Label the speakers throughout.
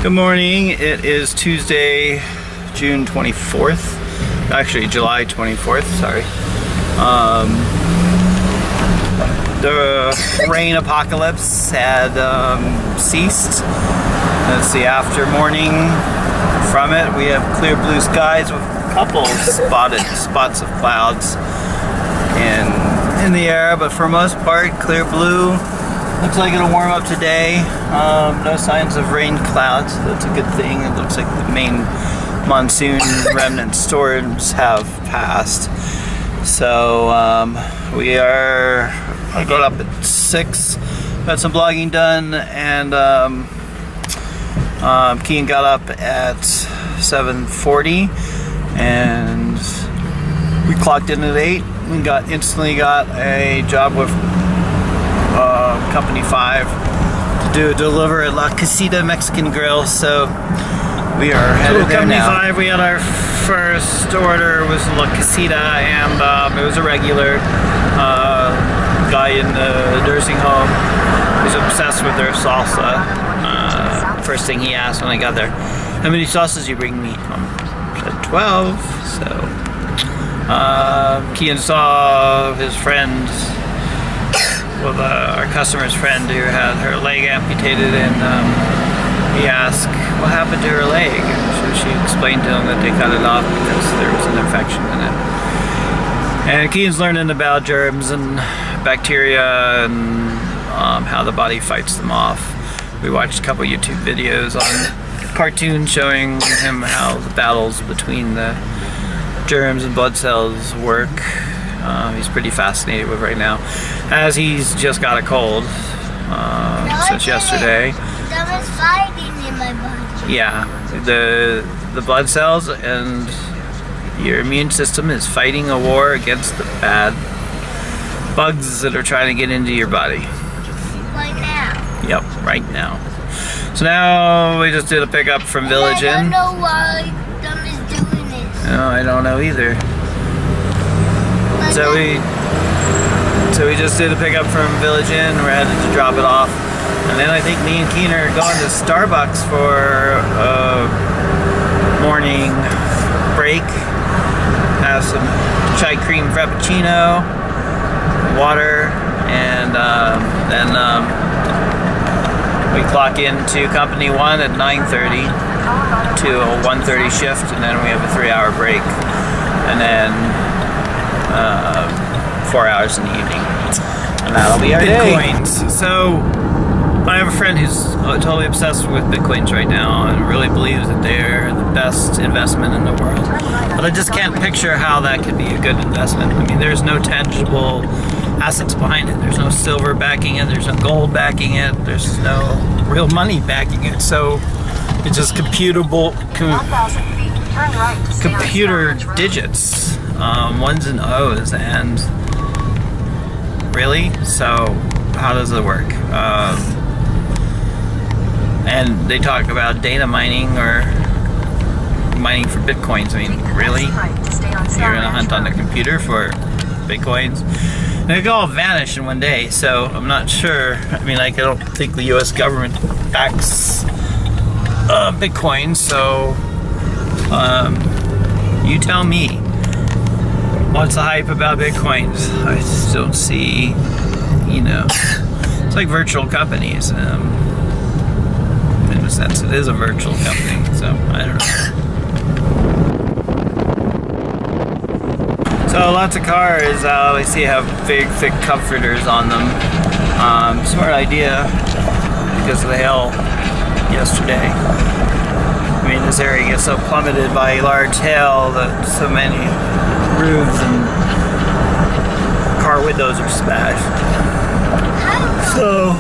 Speaker 1: Good morning. It is Tuesday, June 24th. Actually, July 24th, sorry. The rain apocalypse had ceased. That's the after morning from it. We have clear blue skies with a couple spots of clouds in the air, but for most part, clear blue. Looks like it'll warm up today. No signs of rain clouds. That's a good thing. It looks like the main monsoon remnant storms have passed. So I got up at 6, got some blogging done, and Kean got up at 7:40, and we clocked in at 8. We instantly got a job with Company 5 to deliver at La Casita Mexican Grill, so we are headed there now. Company 5, we had our first order was La Casita, and it was a regular guy in the nursing home. He's obsessed with their salsa. First thing he asked when I got there, how many sauces you bring me? I said 12, so Kean saw his friend, well, our customer's friend who had her leg amputated, and he asked what happened to her leg. So she explained to him that they cut it off because there was an infection in it. And Kean's learning about germs and bacteria and how the body fights them off. We watched a couple YouTube videos on cartoons showing him how the battles between the germs and blood cells work. He's pretty fascinated with right now, as he's just got a cold since yesterday.
Speaker 2: That was fighting in my body.
Speaker 1: Yeah, the blood cells and your immune system is fighting a war against the bad bugs that are trying to get into your body.
Speaker 2: Right now.
Speaker 1: Yep, right now. So now we just did a pickup from Village Inn.
Speaker 2: I don't know why Dom is doing this.
Speaker 1: No, I don't know either. So we just did a pickup from Village Inn. We're headed to drop it off, and then I think me and Kean are going to Starbucks for a morning break. Have some chai cream frappuccino, water, and then we clock into Company 1 at 9:30 to a 1:30 shift, and then we have a 3-hour break, and then 4 hours in the evening, and that'll be our Bitcoins. Day. So I have a friend who's totally obsessed with Bitcoins right now and really believes that they're the best investment in the world. But I just can't picture how that could be a good investment. I mean, there's no tangible assets behind it. There's no silver backing it. There's no gold backing it. There's no real money backing it. So it's just computer digits, ones and O's, and really? So how does it work? And they talk about data mining or mining for Bitcoins. I mean, really? You're gonna hunt on the computer for Bitcoins? And they could all vanish in one day, so I'm not sure. I mean, I don't think the US government backs Bitcoin, so you tell me. What's the hype about Bitcoins? I just don't see, it's like virtual companies. In a sense, it is a virtual company, so I don't know. So lots of cars, I see have big, thick comforters on them. Smart idea because of the hail yesterday. I mean, this area gets so plummeted by large hail that so many roofs and car windows are smashed. So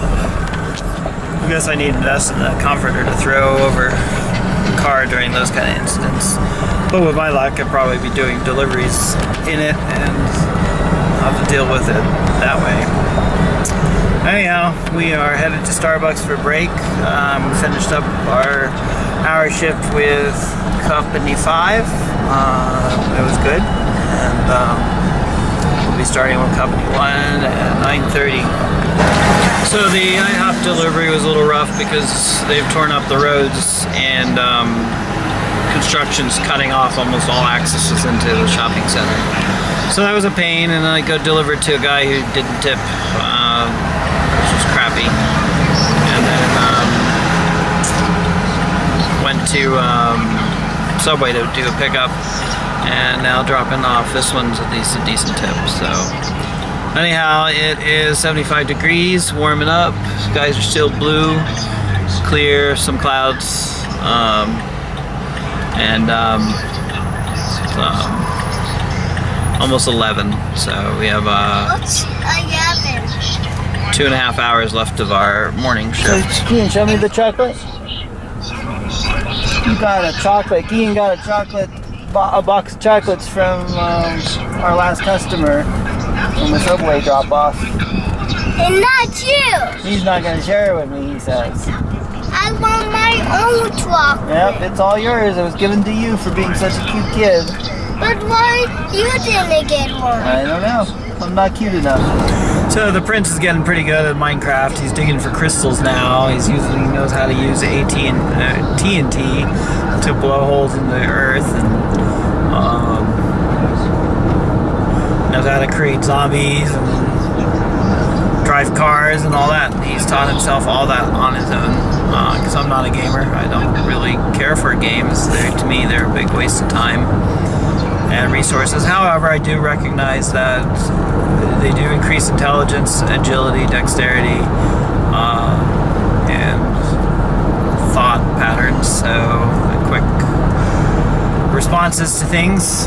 Speaker 1: I guess I need to invest in a comforter to throw over the car during those kind of incidents. But with my luck, I'd probably be doing deliveries in it and I'll have to deal with it that way. Anyhow, we are headed to Starbucks for break. We finished up our hour shift with Company 5. It was good. And we'll be starting with Company 1 at 9:30. So the IHOP delivery was a little rough because they've torn up the roads and construction's cutting off almost all accesses into the shopping center. So that was a pain, and then I go deliver it to a guy who didn't tip, which was crappy. And then went to Subway to do a pickup, and now dropping off. This one's at least a decent tip. So anyhow, it is 75 degrees, warming up. Skies are still blue, clear, some clouds, and almost 11. So we have
Speaker 2: What's 11?
Speaker 1: 2.5 hours left of our morning shift.
Speaker 3: So, Kean, show me the chocolate. You got a chocolate. Kean got a chocolate, a box of chocolates from our last customer from the Subway drop-off.
Speaker 2: And not you.
Speaker 3: He's not going to share it with me, he says.
Speaker 2: I want my own chocolate.
Speaker 3: Yep, it's all yours. It was given to you for being such a cute kid.
Speaker 2: But why you didn't get one?
Speaker 3: I don't know. I'm not cute enough.
Speaker 1: So the prince is getting pretty good at Minecraft. He's digging for crystals now. He knows how to use TNT to blow holes in the earth, and knows how to create zombies and drive cars and all that. And he's taught himself all that on his own. Because I'm not a gamer. I don't really care for games. To me, they're a big waste of time and resources. However, I do recognize that they do increase intelligence, agility, dexterity, and thought patterns, so quick responses to things.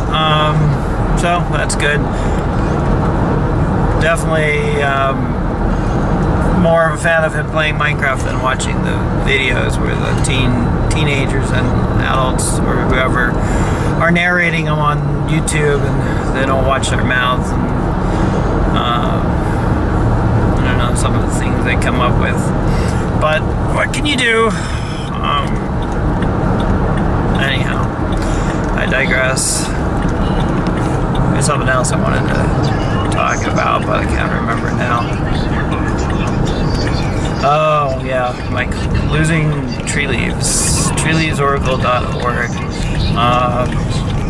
Speaker 1: So that's good. Definitely more of a fan of him playing Minecraft than watching the videos where the teenagers and adults or whoever are narrating them on YouTube, and they don't watch their mouths, and I don't know, some of the things they come up with. But what can you do? Anyhow, I digress. There's something else I wanted to talk about, but I can't remember it now. Oh yeah, like losing tree leaves. Treeleavesoracle.org.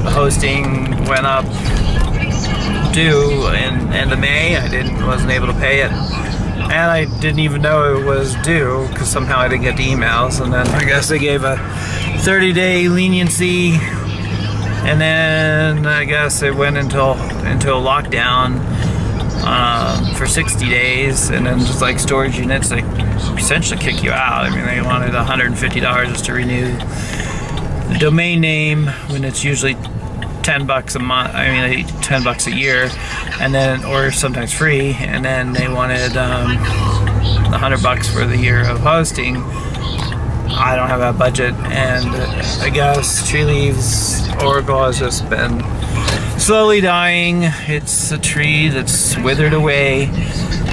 Speaker 1: Hosting went up due in end of May. Wasn't able to pay it, and I didn't even know it was due because somehow I didn't get the emails. And then I guess they gave a 30-day leniency, and then I guess it went into a lockdown for 60 days, and then just like storage units, they essentially kick you out. I mean, they wanted $150 just to renew the domain name when it's usually $10 a month. I mean, $10 a year, and then, or sometimes free. And then they wanted $100 for the year of hosting. I don't have that budget, and I guess Tree Leaves Oracle has just been slowly dying. It's a tree that's withered away.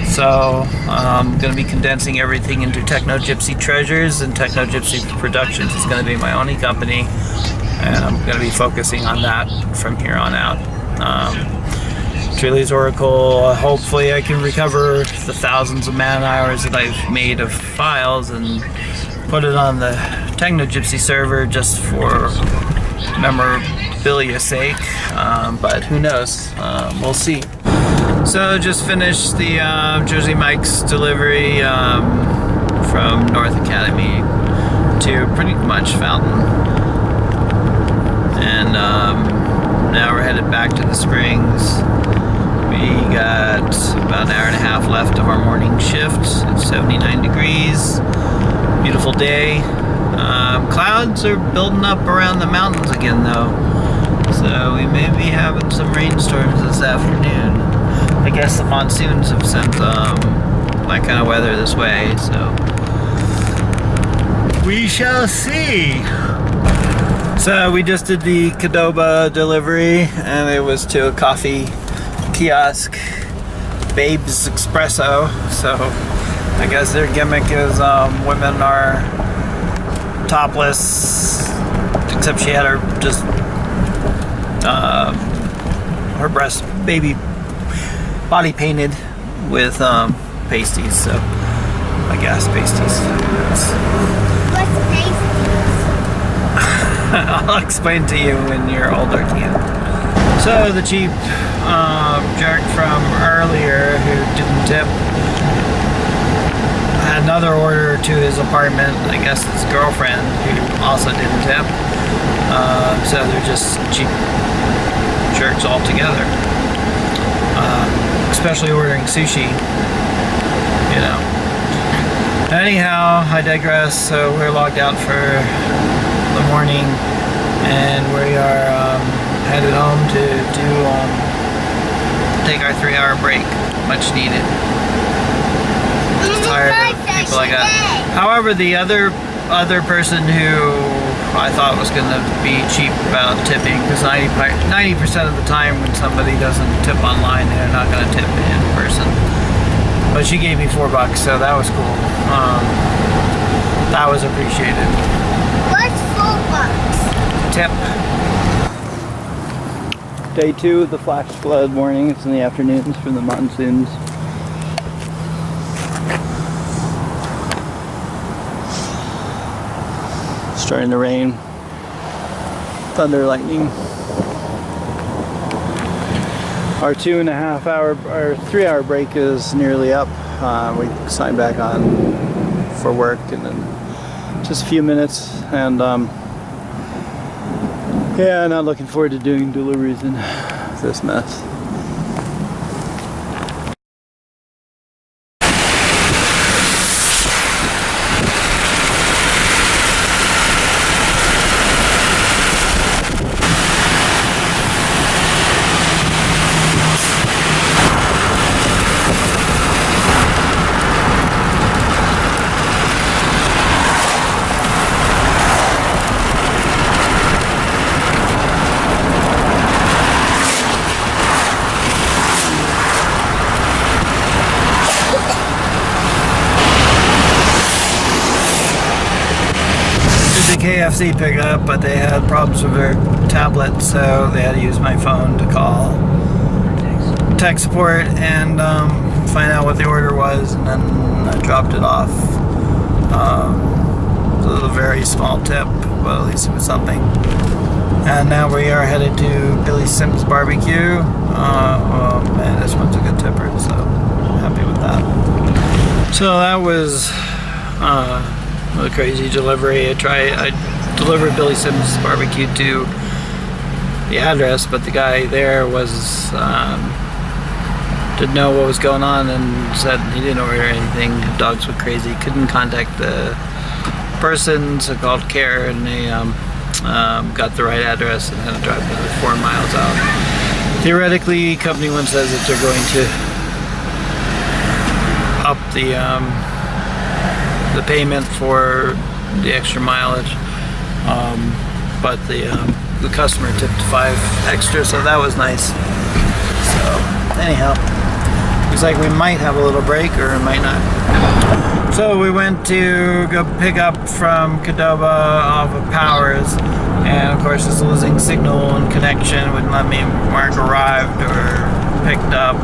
Speaker 1: So I'm going to be condensing everything into Techno Gypsy Treasures, and Techno Gypsy Productions is going to be my only company, and I'm going to be focusing on that from here on out. Tree Leaves Oracle, hopefully I can recover the thousands of man hours that I've made of files and put it on the Techno Gypsy server just for memorabilia's sake, but who knows, we'll see. So just finished the Jersey Mike's delivery from North Academy to pretty much Fountain, and now we're headed back to the Springs. We got about an hour and a half left of our morning shift. It's 79 degrees, beautiful day. Clouds are building up around the mountains again though, so we may be having some rainstorms this afternoon. I guess the monsoons have sent that kind of weather this way, so we shall see. So we just did the Qdoba delivery, and it was to a coffee kiosk, Babe's Espresso. So I guess their gimmick is women are topless, except she had her just her breast baby body painted with pasties. So I guess, pasties.
Speaker 2: What's pasties?
Speaker 1: I'll explain to you when you're older, Tia. So the cheap jerk from earlier who didn't tip had another order to his apartment. I guess his girlfriend who also didn't tip. So they're just cheap jerks altogether. Especially ordering sushi, you know. Anyhow, I digress. So we're logged out for the morning, and we are headed home to take our 3-hour break, much needed. Just tired of people like that. However, the other person who I thought was going to be cheap about tipping, because 90% of the time when somebody doesn't tip online, they're not going to tip in person. But she gave me $4, so that was cool. That was appreciated.
Speaker 2: What's $4?
Speaker 1: Tip.
Speaker 3: Day 2 of the flash flood warnings in the afternoons from the monsoons. Starting to rain. Thunder, lightning. Our 3-hour break is nearly up. We signed back on for work and then just a few minutes, and yeah, not looking forward to doing deliveries in this mess.
Speaker 1: KFC pickup, but they had problems with their tablet, so they had to use my phone to call tech support and find out what the order was, and then I dropped it off. It was a very small tip, but at least it was something. And now we are headed to Billy Sims Barbecue. Oh man, this one's a good tipper, so I'm happy with that. So that was a crazy delivery. I delivered Billy Sims Barbecue to the address, but the guy there was didn't know what was going on and said he didn't order anything. Dogs were crazy. Couldn't contact the person, so called care, and they got the right address and had to drive another 4 miles out. Theoretically, company one says that they're going to up the payment for the extra mileage, but the customer tipped 5 extra, so that was nice. So anyhow, looks like we might have a little break, or might not. So we went to go pick up from Qdoba off of Powers, and of course it's losing signal and connection, wouldn't let me mark arrived or picked up.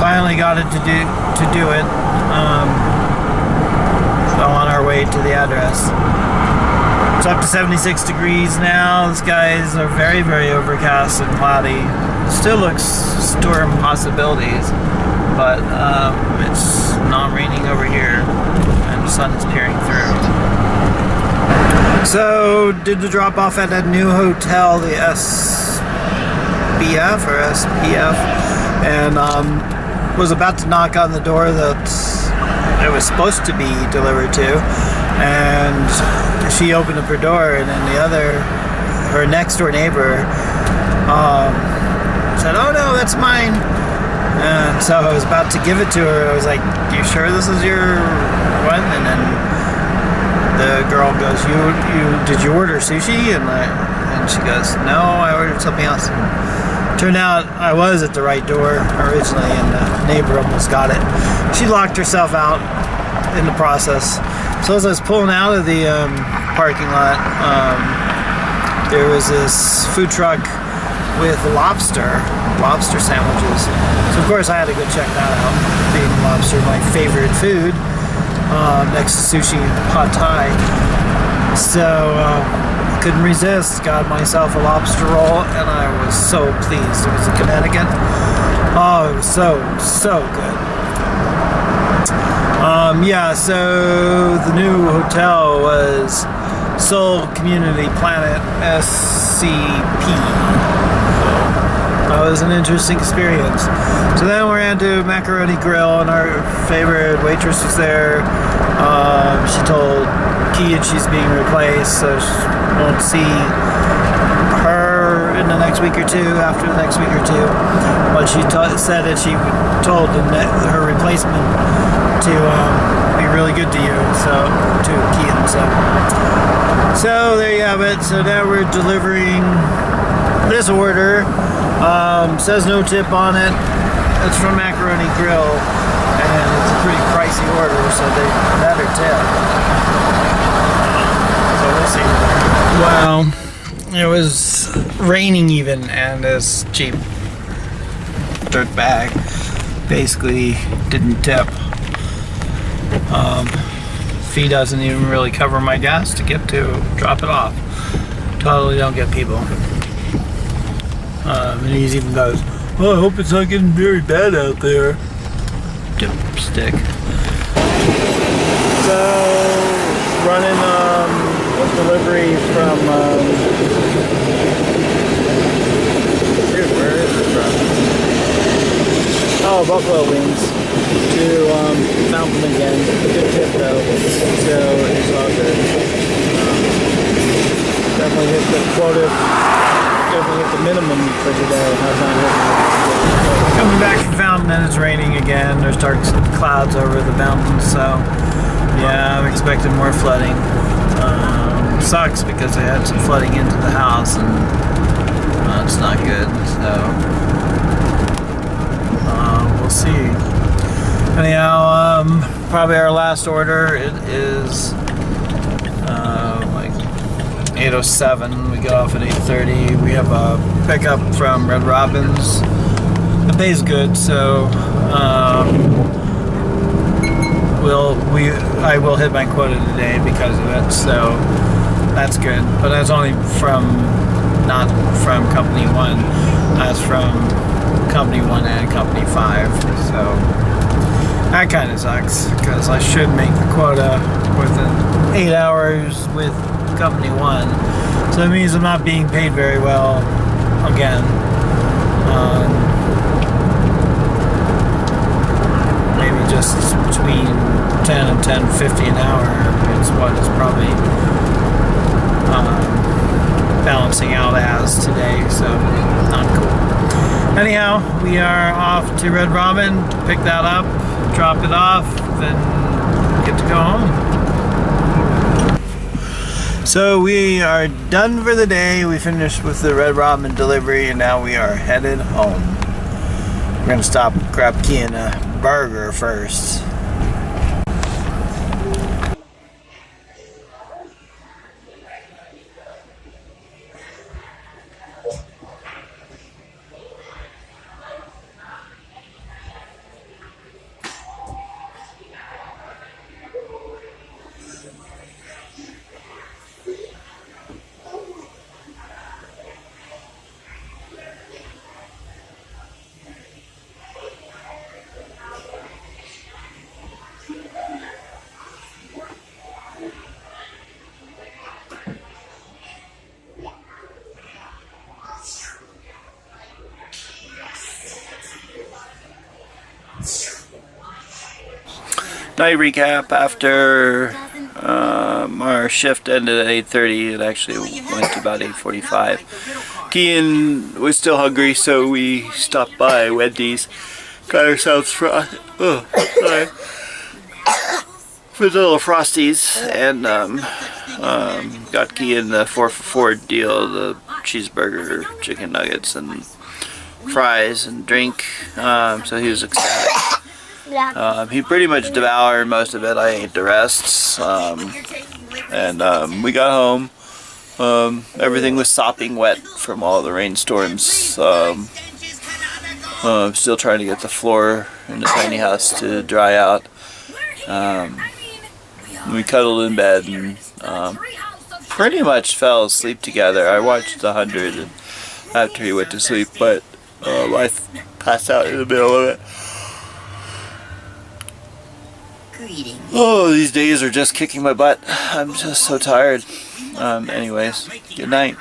Speaker 1: Finally got it to do it. So on our way to the address. It's up to 76 degrees now. The skies are very, very overcast and cloudy. Still looks storm possibilities, but it's not raining over here, and the sun is peering through. So did the drop off at that new hotel, the SBF or SPF, and was about to knock on the door that it was supposed to be delivered to, and she opened up her door, and then her next door neighbor said, "Oh no, that's mine." And so I was about to give it to her. I was like, "You sure this is your one?" And then the girl goes, "Did you order sushi?" And she goes, "No, I ordered something else." And turned out I was at the right door originally, and the neighbor almost got it. She locked herself out in the process. So as I was pulling out of the parking lot, there was this food truck with lobster sandwiches. So of course I had to go check that out, being lobster my favorite food, next to sushi and pad thai. So couldn't resist, got myself a lobster roll, and I was so pleased. It was in Connecticut. Oh, it was so good. Yeah, so the new hotel was Seoul Community Planet, SCP. That was an interesting experience. So then we ran to Macaroni Grill, and our favorite waitress was there. She told Kian she's being replaced, so she won't see her in the next week or two, after the next week or two. But she said that she told her replacement to be really good to you, so to Kian. So there you have it. So now we're delivering this order. Says no tip on it. It's from Macaroni Grill, and it's a pretty pricey order, so they better tip. So we'll see. Well, it was raining even, and this cheap dirt bag basically didn't tip. Fee doesn't even really cover my gas to get to drop it off. Totally don't get people. And he even goes, "Oh, I hope it's not getting very bad out there." Dipstick. So, running a delivery from, dude, where is it from? Oh, Buffalo Wings to Fountain again. Good tip though, so it's all good. Definitely hit the quota. Definitely hit the minimum for today. Coming back from Fountain, and it's raining again. There's dark clouds over the mountains, so yeah, I'm expecting more flooding. Sucks because I had some flooding into the house, and it's not good. So we'll see. Anyhow, probably our last order. It is like 8:07. We get off at 8:30. We have a pickup from Red Robin's. The pay's good, so I will hit my quota today because of it. So that's good. But that's only not from Company 1. That's from Company 1 and Company 5. So that kind of sucks because I should make the quota within 8 hours with Company 1. So it means I'm not being paid very well again. Maybe just between 10 and 10.50 an hour is what is probably balancing out as today, so not cool. Anyhow, we are off to Red Robin to pick that up, drop it off, then get to go home. So we are done for the day. We finished with the Red Robin delivery, and now we are headed home. We're gonna stop and grab Kian a burger first. Night recap after our shift ended at 8:30. It actually went to about 8:45. Kian was still hungry, so we stopped by Wendy's, got ourselves for little Frosties, and got Kian the 4-for-4 deal, the cheeseburger, chicken nuggets, and fries and drink. So he was ecstatic. He pretty much devoured most of it. I ate the rest. And we got home, Everything was sopping wet from all the rainstorms. Still trying to get the floor in the tiny house to dry out. We cuddled in bed and pretty much fell asleep together. I watched The 100 after he went to sleep, but I passed out in the middle of it. Oh, these days are just kicking my butt. I'm just so tired. Anyways, good night.